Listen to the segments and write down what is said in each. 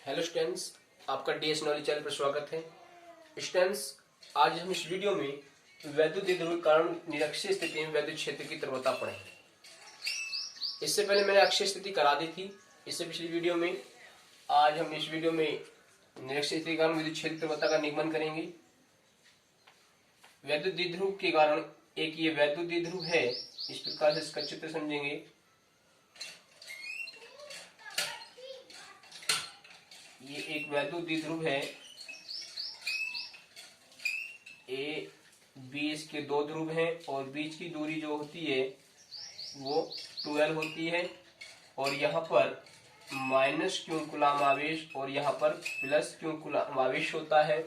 Hello students, आपका DS knowledge channel पर स्वागत है। स्टूडेंट्स, आज हम इस वीडियो में वैद्युत द्विध्रुवीय कारण निरक्षीय स्थिति में वैद्युत क्षेत्र की तीव्रता पढ़ेंगे। इससे पहले मैंने अक्षीय स्थिति करा दी थी इससे पिछली वीडियो में। आज हम इस वीडियो में निरक्षीय स्थिति के कारण विद्युत क्षेत्र तीव्रता का निगमन करेंगे। वैद्युत द्विध्रुव के कारण एक ये वैद्युत द्विध्रुव है, इस प्रकार से इसका चित्र समझेंगे। ये एक वैद्युत द्विध्रुव है, ए बी इसके दो ध्रुव हैं और बीच की दूरी जो होती है वो 12 होती है और यहाँ पर माइनस क्यू कूलम आवेश और यहाँ पर प्लस क्यू कूलम आवेश होता है।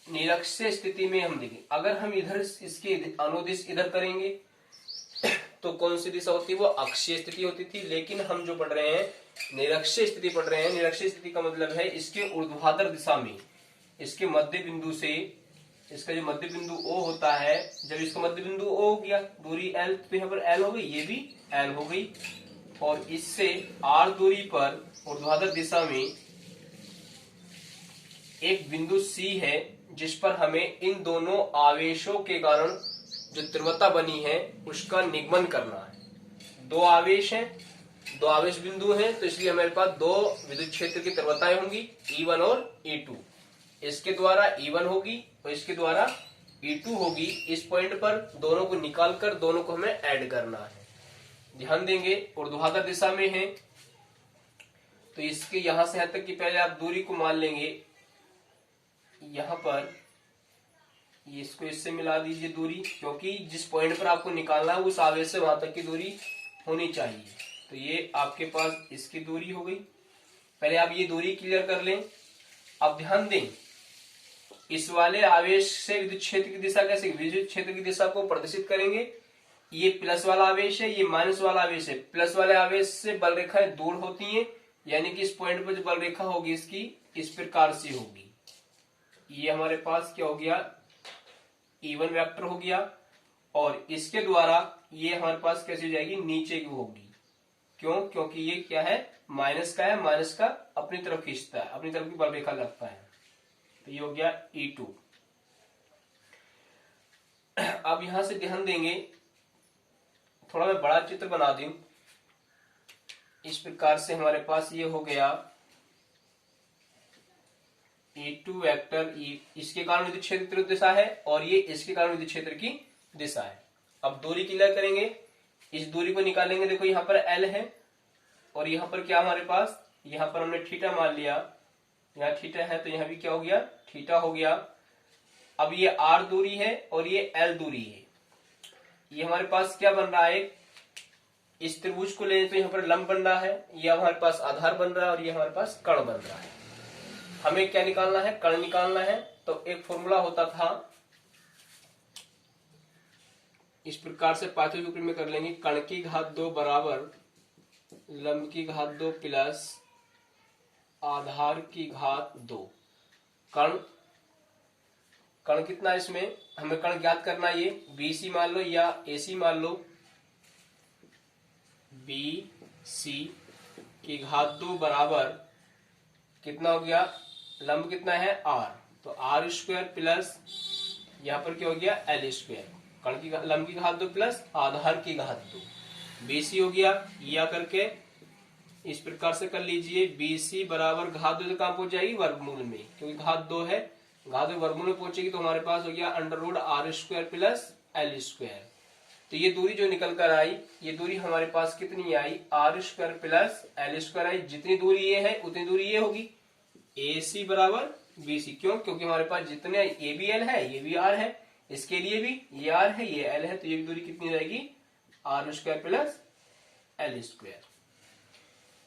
निरक्षीय स्थिति में हम देखें, अगर हम इधर इसके अनुदिश इधर करेंगे तो कौन सी दिशा होती है, वो अक्षीय स्थिति होती थी। लेकिन हम जो पढ़ रहे हैं निरक्षीय स्थिति पढ़ रहे हैं। निरक्षीय स्थिति का मतलब है इसके ऊर्ध्वाधर दिशा में, इसके मध्य बिंदु से, इसका जो मध्य बिंदु O होता है, जब इसका मध्य बिंदु O हो गया, दूरी L, तो यहाँ पर L हो गई, ये भी L हो गई और इससे R दूरी पर ऊर्ध्वाधर दिशा में एक बिंदु C है जिस पर हमें इन दोनों आवेशों के कारण जो तीव्रता बनी है उसका निगमन करना है। दो आवेश हैं, दो आवेश बिंदु हैं, तो इसलिए हमारे पास दो विद्युत क्षेत्र की तीव्रताएं होंगी, E1 और E2। इसके द्वारा E1 होगी और इसके द्वारा E2 होगी। इस पॉइंट पर दोनों को निकालकर दोनों को हमें ऐड करना है। ध्यान देंगे, ऊर्ध्वाधर दिशा में है तो इसके यहां से यहां तक की पहले आप दूरी को मान लेंगे। यहां पर इसको इससे मिला दीजिए दूरी, क्योंकि जिस पॉइंट पर आपको निकालना है उस आवेश से वहां तक की दूरी होनी चाहिए। तो ये आपके पास इसकी दूरी हो गई। पहले आप ये दूरी क्लियर कर लें। अब ध्यान दें, इस वाले आवेश से विद्युत क्षेत्र की दिशा कैसे, विद्युत क्षेत्र की दिशा को प्रदर्शित करेंगे। ये प्लस वाला आवेश है, ये माइनस वाला आवेश है। प्लस वाले आवेश से बल रेखाएं दूर होती हैं, यानी कि इस पॉइंट पर जो बल रेखा होगी इसकी इस प्रकार से होगी। ये हमारे पास क्या हो गया, E1 वेक्टर हो गया और इसके द्वारा ये हमारे पास कैसे जाएगी, नीचे की होगी। क्यों? क्योंकि ये क्या है, माइनस का है, माइनस का अपनी तरफ खींचता है, अपनी तरफ की बल रेखा लगता है। तो ये हो गया E2। अब यहां से ध्यान देंगे, थोड़ा मैं बड़ा चित्र बना दूं। इस प्रकार से हमारे पास ये हो गया E2 वेक्टर, इसके कारण विद्युत क्षेत्र की दिशा है और ये इसके कारण विद्युत क्षेत्र की दिशा है। अब दूरी क्लियर करेंगे, इस दूरी को निकालेंगे। देखो यहाँ पर L है और यहाँ पर क्या हमारे पास, यहाँ पर हमने थीटा मान लिया, यहाँ थीटा है तो यहाँ भी क्या हो गया, थीटा हो गया। अब ये R दूरी है और ये L दूरी है। ये हमारे पास क्या बन रहा है, इस त्रिभुज को ले तो यहाँ पर लंब बन रहा है, ये हमारे पास आधार बन रहा है और ये हमारे पास कर्ण बन रहा है। हमें क्या निकालना है, कर्ण निकालना है। तो एक फॉर्मूला होता था, इस प्रकार से पांचवें सूत्र में कर लेंगे, कर्ण की घात 2 बराबर लंब की घात 2 प्लस आधार की घात 2। कर्ण कितना, इसमें हमें कर्ण ज्ञात करना है। ये BC मान लो या AC मान लो, BC की घात 2 बराबर कितना हो गया, लंब कितना है R, तो R स्क्वायर प्लस यहाँ पर क्या हो गया L स्क्वायर, कर्ण की लंब की घात 2 प्लस आधार की घात 2। BC हो गया, या करके इस प्रकार से कर लीजिए, BC बराबर घात 2 कहां पहुंच जाएगी, वर्गमूल में, क्योंकि घात 2 है, घात 2 वर्गमूल में पहुंचेगी तो हमारे पास हो गया under root R square plus L square. तो ये दूरी जो निकल कर आई, ये दूरी हमारे पास कितनी आई, R square plus L square आई। जितनी दूरी ये है उतनी दूरी ये होगी, AC बराबर BC। क्यों? क्योंकि हमारे पास जितने ये भी L है, ये भी R है, इसके लिए भी ये R है, ये L है, तो ये दूरी कितनी रहेगी, R square plus L square.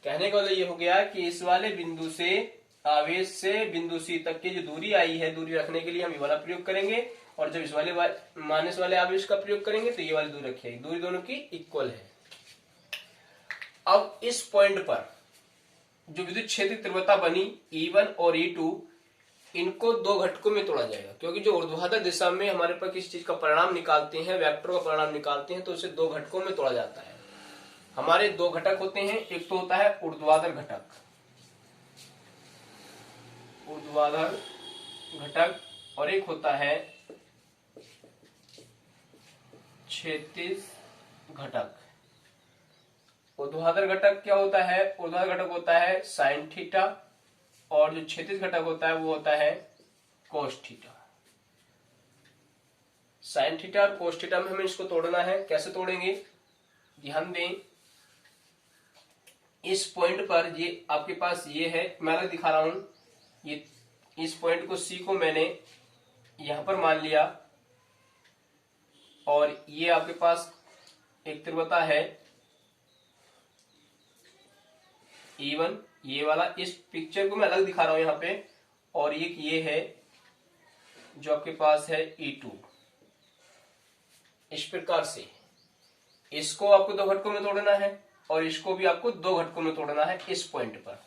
कहने का मतलब ये हो गया कि इस वाले बिंदु से, आवेश से बिंदु C तक की जो दूरी आई है, दूरी रखने के लिए हम ये वाला प्रयोग करेंगे और जब इस वाले माइनस वाले आवेश का प्रयोग करेंगे तो ये वाली दूरी रखिएगी। दूरी दोनों की इक्वल है। अब इस पॉइंट पर जो विद्युत क्षेत्र तीव्रता बनी E1 और E2, इनको दो घटकों में तोड़ा जाएगा, क्योंकि जो ऊर्ध्वाधर दिशा में हमारे पास किसी चीज का परिणाम निकालते हैं, वेक्टर का परिणाम निकालते हैं, तो उसे दो घटकों में तोड़ा जाता है। हमारे दो घटक होते हैं, एक तो होता है ऊर्ध्वाधर घटक, ऊर्ध्वाधर घटक, और एक होता है क्षैतिज घटक। ऊर्ध्वाधर घटक क्या होता है? ऊर्ध्वाधर घटक होता है साइन थीटा, और जो क्षैतिज घटक होता है वो होता है कोस थीटा। साइन थीटा और कोस थीटा में हमें इसको तोड़ना है। कैसे तोड़ेंगे? ध्यान दें, इस पॉइंट पर ये आपके पास ये है, मैं अलग दिखा रहा हूं, ये इस पॉइंट को सी को मैंने यहां पर मान लिया, और ये आपके पास एक त्रिज्या है E1, ये वाला, इस पिक्चर को मैं अलग दिखा रहा हूं यहां पे, और ये है जो आपके पास है E2। इस प्रकार से इसको आपको दो घटकों में तोड़ना है, और इसको भी आपको दो घटकों में तोड़ना है इस पॉइंट पर।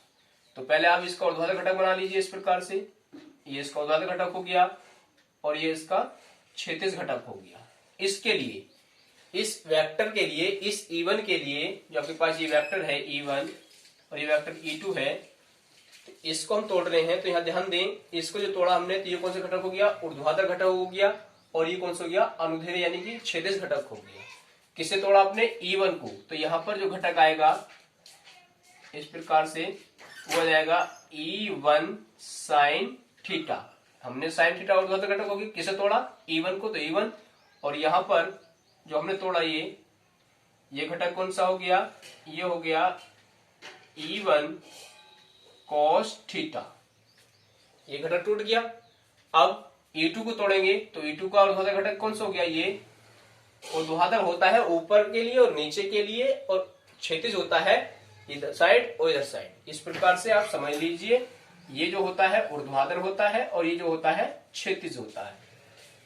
तो पहले आप इसका ऊर्ध्वाधर घटक बना लीजिए इस प्रकार से, ये इसका ऊर्ध्वाधर घटक हो गया, और ये इसका क्षैतिज घटक हो गया। इसके लिए, इस वेक्टर के लिए, इस E1 के लिए जो आपके पास ये वेक्टर है E1 और ये वेक्टर E2 है, तो इसको हम तोड़ रहे हैं। तो यहाँ ध्यान दें, इसको जो तोड़ा हमने, तो ये कौन सा घटक हो गया? ऊर्ध्वाधर घटक हो गया, और ये कौन सा हो गया? अनुदैर्ध्य यानी कि क्षैतिज घटक हो गया। किससे तोड़ा आपने? E1 को। तो यहाँ पर जो घटक आएगा इस प्रकार से, वो आ जाएगा E1 साइन थीटा। हमने साइन थीटा ऊर्ध्वाधर घटक होगी, किसे तोड़ा? E1 को, तो E1, और यहाँ पर जो हमने तोड़ा ये घटक कौन सा हो गया? ये हो गया E1 cos थीटा। ये घटक टूट गया। अब E2 को तोड़ेंगे, तो E2 का ऊर्ध्वाधर घटक कौन सा हो गया? ये ऊर्ध्वाधर होता है ऊपर के लिए और नीचे के लिए, और क्षैतिज होता है इधर साइड और इधर साइड। इस प्रकार से आप समझ लीजिए, ये जो होता है ऊर्ध्वाधर होता है, और ये जो होता है क्षैतिज होता है।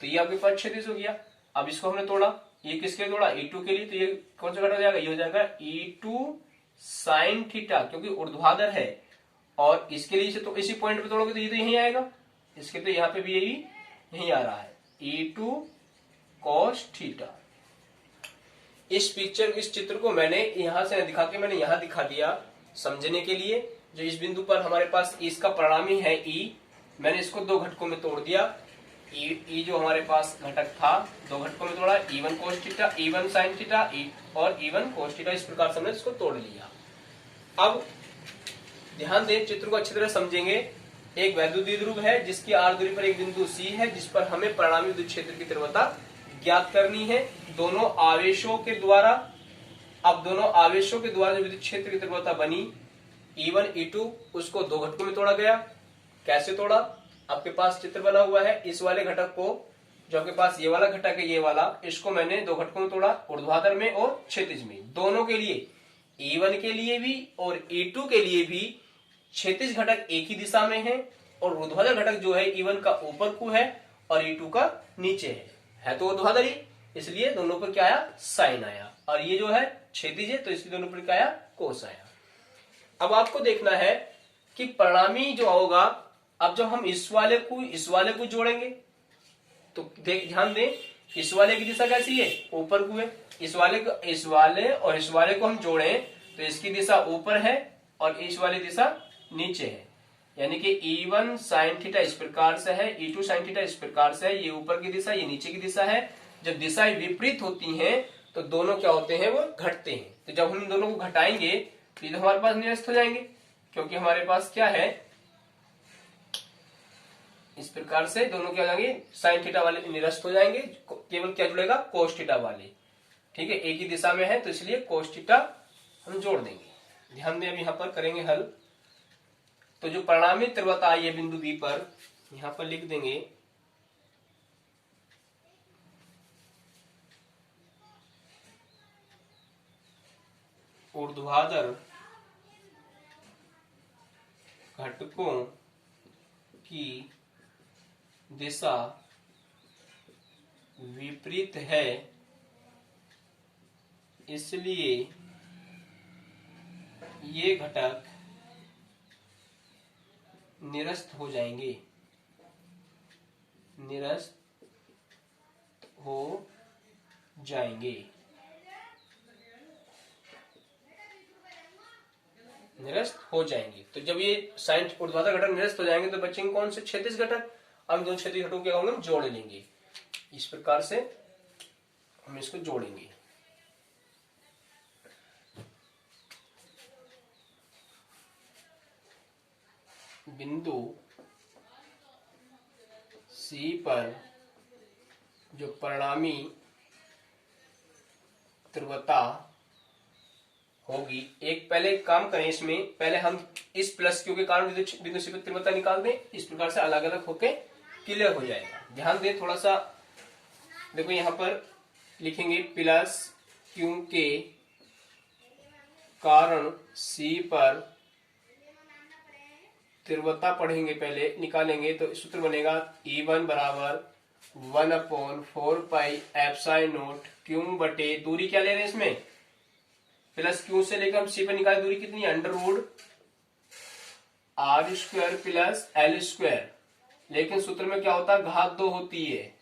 तो ये आपके पास क्षैतिज हो गया। अब इसको हमने तोड़ा, ये किसके लिए तोड़ा? E2 के लिए। तो ये कौन सा घटक हो जाएगा? ये हो जाएगा E2 साइन थीटा, क्योंकि ऊर्ध्वाधर है, और इसके लिए तो इसी पॉइंट पे तोड़ोगे तो ये तो यहीं आएगा, इसके तो यहाँ पे भी यही आ रहा है E2 cos थीटा। इस पिक्चर, इस चित्र को मैंने यहां से दिखा के मैंने यहां दिखा दिया समझने के लिए। जो इस बिंदु पर हमारे पास इसका परिणामी है E, मैंने इसको दो घटकों में तोड़ दिया। E जो हमारे पास घटक था, दो घटकों में तोड़ा, E1 cos theta, E1 sin theta, और E1 cos थीटा। इस प्रकार से हमने इसको तोड़ लिया। अब ध्यान दें, चित्र को अच्छी तरह समझेंगे। एक वैद्युत द्विध्रुव है जिसकी r दूरी पर एक बिंदु C है, जिस पर हमें परिणामी विद्युत क्षेत्र की तीव्रता ज्ञात करनी है दोनों आवेशों के द्वारा। अब दोनों आवेशों के द्वारा जो विद्युत क्षेत्र की तीव्रता बनी E1 E2, उसको दो घटकों में तोड़ा गया। कैसे तोड़ा? आपके पास चित्र बना हुआ है। इस वाले घटक को, जो आपके पास ये वाला घटक है, ये वाला, इसको मैंने दो घटकों में तोड़ा, ऊर्ध्वाधर में और क्षैतिज में, दोनों के लिए। E1 के लिए भी और E2 के लिए भी क्षैतिज घटक एक ही दिशा में है, और ऊर्ध्वाधर घटक जो है E1 का ऊपर को है और E2 का नीचे है तो ऊर्ध्वाधर ही, इसलिए दोनों पर क्या आया? साइन आया। और ये जो है क्षैतिज है, तो इसलिए दोनों पर क्या आया? कोस आया। अब आपको देखना है कि परिणामी जो होगा, अब जब हम इस वाले को जोड़ेंगे, तो ध्यान दें, इस वाले की दिशा कैसी है? ऊपर को है। इस वाले और इस वाले को हम जोड़ें तो इसकी दिशा ऊपर है और इस वाली दिशा नीचे है, यानी कि E1 साइन थीटा इस प्रकार से है, E2 साइन थीटा इस प्रकार से है। ये ऊपर की दिशा, ये नीचे की दिशा है। जब दिशाएं विपरीत होती हैं तो दोनों क्या होते हैं? वो घटते हैं। तो जब हम इन दोनों को घटाएंगे तो ये तो हमारे पास निरस्त हो जाएंगे, क्योंकि हमारे पास क्या है? इस प्रकार से दोनों क्या हो जाएंगे? साइन थीटा वाले निरस्त हो जाएंगे, केवल क्या जुड़ेगा? कोस थीटा वाले। ठीक है, एक ही दिशा में है तो इसलिए कोस थीटा हम जोड़ देंगे। ध्यान दें, अब यहां पर करेंगे हल। तो जो परिणामी तीव्रता आई है बिंदु बी पर, यहां पर लिख देंगे ऊर्ध्वाधर घटकों की दिशा विपरीत है, इसलिए ये घटक निरस्त हो जाएंगे, निरस्त हो जाएंगे। निरस्त हो जाएंगे। तो जब ये साइन ऊर्ध्वाधर घटक निरस्त हो जाएंगे तो बचेंगे कौन से? क्षैतिज घटक। अब दोनों क्षैतिज घटकों को हम जोड़ लेंगे, इस प्रकार से हम इसको जोड़ेंगे। बिंदु सी पर जो परिणामी तीव्रता होगी, एक पहले एक काम करें, इसमें पहले हम इस प्लस क्यू के कारण बिंदु सी पर तीव्रता निकाल दें। इस प्रकार से अलग अलग होके क्लियर हो जाएगा। ध्यान दें थोड़ा सा, देखो यहां पर लिखेंगे प्लस क्यू के कारण सी पर तीव्रता पढ़ेंगे, पहले निकालेंगे तो सूत्र बनेगा E1 बराबर 1/4πε0 क्यू बटे दूरी क्या ले रहे हैं इसमें? प्लस क्यू से लेकर हम सी पर निकाले दूरी कितनी है? √r² plus L²। लेकिन सूत्र में क्या होता है? घात 2 होती है,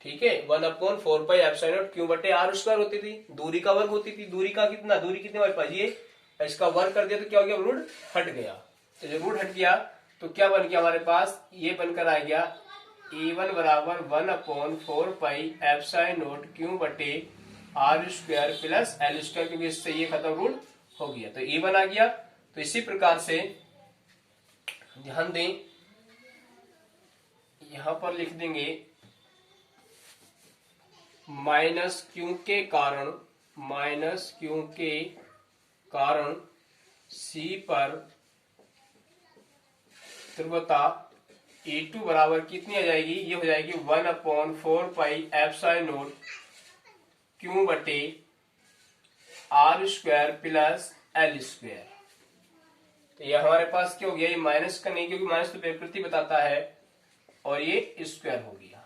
ठीक है। 1/4πε0 क्यू बटे r² होती थी, दूरी का वर्ग होती थी। दूरी का कितना? दूरी कितने हमारे पास? ये, इसका वर्ग कर दिया तो क्या हो गया? रूट हट गया। तो जब रूट हट गया तो क्या बन गया हमारे पास? ये बनकर आ गया E1 बराबर 1/4πε0 क्यू बटे r² प्लस L², क्योंकि इससे ये खत्म रूट हो गया तो E1 आ गया। तो इसी प्रकार से ध्यान दें, यहां पर लिख देंगे माइनस क्यू के कारण सी पर तीव्रता E2 बराबर कितनी आ जाएगी? ये हो जाएगी 1/4πε0 क्यू बटे r² प्लस L²। तो ये हमारे पास क्या हो गया? ये माइनस का नहीं, क्योंकि माइनस तो व्युत्पत्ति बताता है, और ये स्क्वायर हो गया।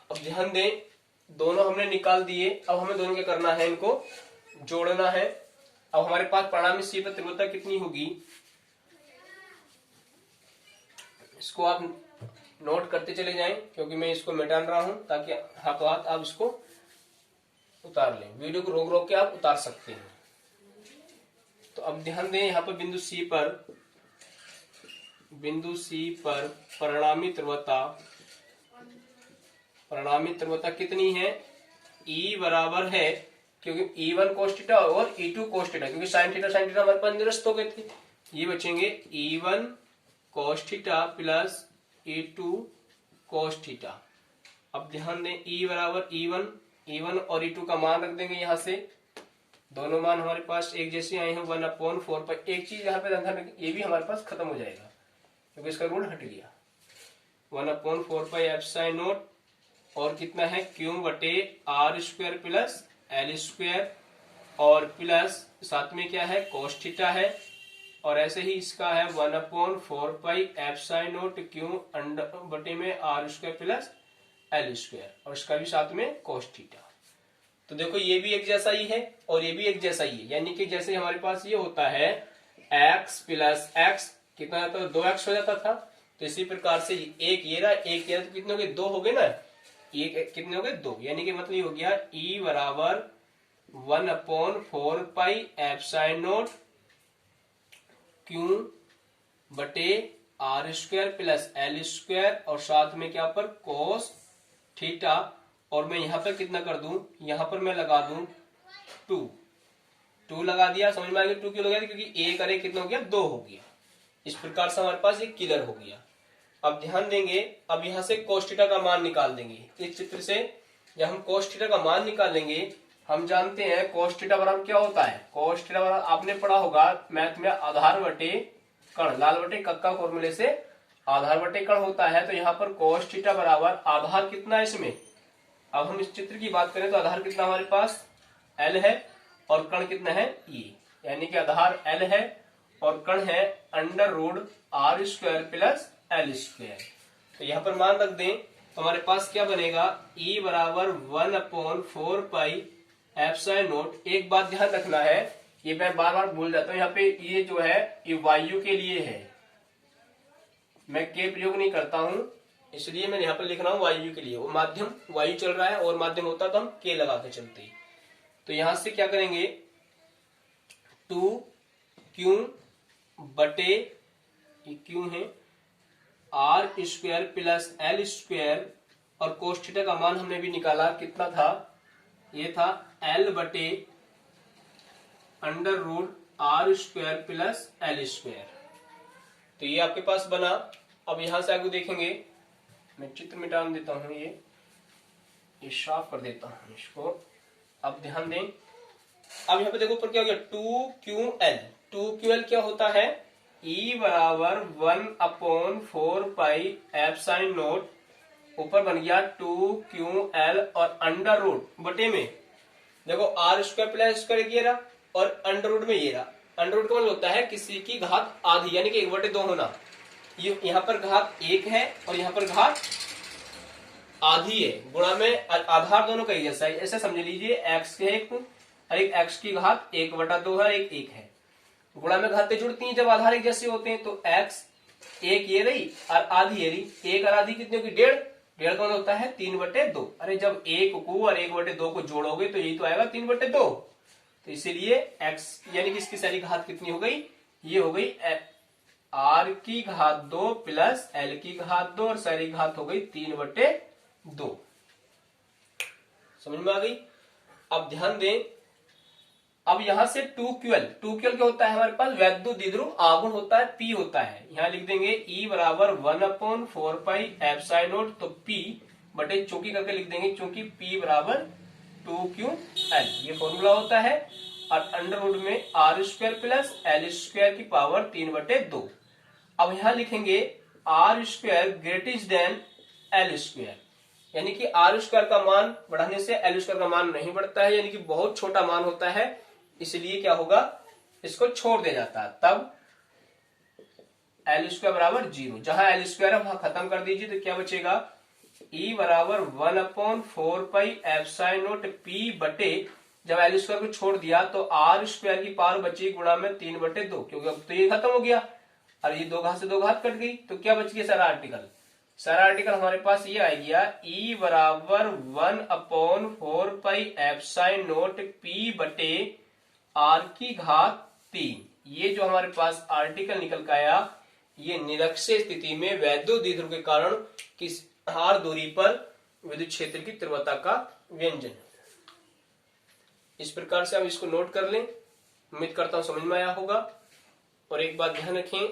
अब ध्यान दें, दोनों हमने निकाल दिए। अब हमें दोनों क्या करना है? इनको जोड़ना है। अब हमारे पास परिणामी सी पर तीव्रता कितनी होगी, इसको आप नोट करते चले जाएं, क्योंकि मैं इसको मिटा रहा हूं ताकि हाथों हाथ आप इसको उतार लें। वीडियो को रोक रोक के आप उतार सकते हैं। तो अब ध्यान दें, यहां पर बिंदु सी पर परिणामी तीव्रता कितनी है? E बराबर है, क्योंकि E1 cos थीटा और E2 cos थीटा, क्योंकि sin थीटा हमारे पास निरस्त हो गए थे। ये बचेंगे E1 cos theta plus E2 cos theta. अब ध्यान दें, E बराबर E1 और E2 का मान रख देंगे यहां से। दोनों मान हमारे पास एक जैसे आए हैं 1/4π। एक चीज यहाँ पे ध्यान रखें, ये भी हमारे पास खत्म हो जाएगा क्योंकि इसका रूट हट गया। 1/4πε0 और कितना है? क्यू बटे r² प्लस L² और प्लस साथ में क्या है? cos थीटा है। और ऐसे ही इसका है 1/4πε0 क्यू बटे में r² प्लस L² और इसका भी साथ में cos थीटा। तो देखो ये भी एक जैसा ही है और ये भी एक जैसा ही है, यानी कि जैसे हमारे पास ये होता है x प्लस x कितना आता है? 2x हो जाता था। तो इसी प्रकार से एक ये रहा, एक ये रहा, तो कितने हो गए? 2 हो गए ना। एक कितने हो गए? 2, यानी कि मतलब ये हो गया E बराबर 1/4πε0 क्यू बटे r² प्लस L² और साथ में क्या पर? cos theta. और मैं यहां पर कितना कर दूं? यहां पर मैं लगा दूं 2 लगा दिया। समझ में आ गया 2 क्यों लगा दिया? क्योंकि एक और एक कितना हो गया? 2 हो गया। इस प्रकार से हमारे पास ये क्लियर हो गया। अब ध्यान देंगे, अब यहां से cos थीटा का मान निकाल देंगे। इस चित्र से जब हम cos थीटा का मान निकालेंगे, हम जानते हैं cos थीटा बराबर क्या होता है? cos थीटा बराबर आपने पढ़ा होगा मैथ में आधार बटे कण, लाल बटे कक्का फॉर्मूले से आधार बटे कण होता है। तो यहाँ पर cos थीटा बराबर आधार कितना है इसमें? अब हम इस चित्र की बात करें तो आधार कितना हमारे पास? L है और कण कितना है? E, यानी कि आधार L है और कण है √r² प्लस L²। तो यहाँ पर मान रख दें तो हमारे पास क्या बनेगा? E बराबर 1/4πε0। एक बात ध्यान रखना है, ये मैं बार बार भूल जाता हूँ, यहाँ पे ये जो है ये वायु के लिए है, मैं के प्रयोग नहीं करता हूँ, इसलिए मैं यहाँ पर लिख रहा हूँ वायु के लिए। वो माध्यम वायु चल रहा है और माध्यम होता तो हम के लगा के चलते। तो यहां से क्या करेंगे? 2q बटे क्यू है R square plus L square, और कोस थीटा का मान हमने भी निकाला, कितना था, ये था एल बटे under root R square plus L square. तो ये आपके पास बना। अब यहां से आगे देखेंगे, मैं चित्र मिटा देता हूं, ये साफ कर देता हूं इसको। अब ध्यान दें, अब यहाँ पे देखो ऊपर क्या हो गया, 2QL। 2QL क्या होता है, E बराबर 1/4π/ε0, ऊपर बन गया 2QL और अंडर रूट बटे में देखो आर स्क्वायर प्लस स्क्वायर ये रहा और अंडर रूट में ये रहा। अंडर रूट का मतलब होता है किसी की घात आधी, यानी कि 1/2 होना। ये यहाँ पर घात 1 है और यहाँ पर घात आधी है, गुणा में आधार दोनों का ही जैसा है। ऐसे समझ लीजिए x के एक और एक x की घात 1/2 है, एक 1 है। गुणा में घातें जुड़ती हैं जब आधार एक जैसे होते हैं, तो x एक ये रही और आधी ये रही, एक और आधी कितनी होगी, 1.5। 1.5 का मतलब होता है 3/2। अरे जब 1 को और 1/2 को जोड़ोगे तो यही तो आएगा 3/2। तो इसीलिए x यानी कि इसकी सारी घात कितनी हो गई, ये हो गई r की घात 2 प्लस l की घात 2 और सारी घात हो गई 3/2। समझ में आ गई। अब ध्यान दें, अब यहां से 2QL क्या होता है हमारे पास, वैद्युत द्विध्रुव आघूर्ण होता है, P होता है। यहां लिख देंगे E बराबर 1/4π/ε0, तो P बटे चौकी करके लिख देंगे, चूंकि P बराबर 2QL ये फॉर्मूला होता है। और अंडर रूट में R square plus L square की पावर 3/2। अब यहां लिखेंगे R square greater than L square, यानी कि आर स्क्वायर का मान बढ़ाने से एल स्क्वायर का मान नहीं बढ़ता है, यानी कि बहुत छोटा मान होता है, इसलिए क्या होगा, इसको छोड़ दिया जाता है। तब एल स्क्वायर बराबर 0, जहां एल स्क्वायर है वहां खत्म कर दीजिए, तो क्या बचेगा, E बराबर 1/4π/ε0 P बटे, जब एल स्क्वायर को छोड़ दिया तो आर स्क्वायर की पावर बची गुणा में 3/2, क्योंकि अब तो ये खत्म हो गया और ये दो घात से दो घात कट गई, तो क्या बच गया सारा आर्टिकल। सारा आर्टिकल हमारे पास ये आ गया E बराबर 1/4π/ε0 P बटे आर की घात 3। ये जो हमारे पास आर्टिकल निकल के आया, ये निरक्षीय स्थिति में वैद्युत द्विध्रुव के कारण किस r दूरी पर विद्युत क्षेत्र की तीव्रता का व्यंजन। इस प्रकार से आप इसको नोट कर लें। उम्मीद करता हूं समझ में आया होगा। और एक बात ध्यान रखें,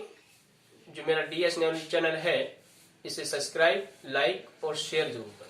जो मेरा DS नॉलेज चैनल है इसे सब्सक्राइब, लाइक और शेयर जरूर करें।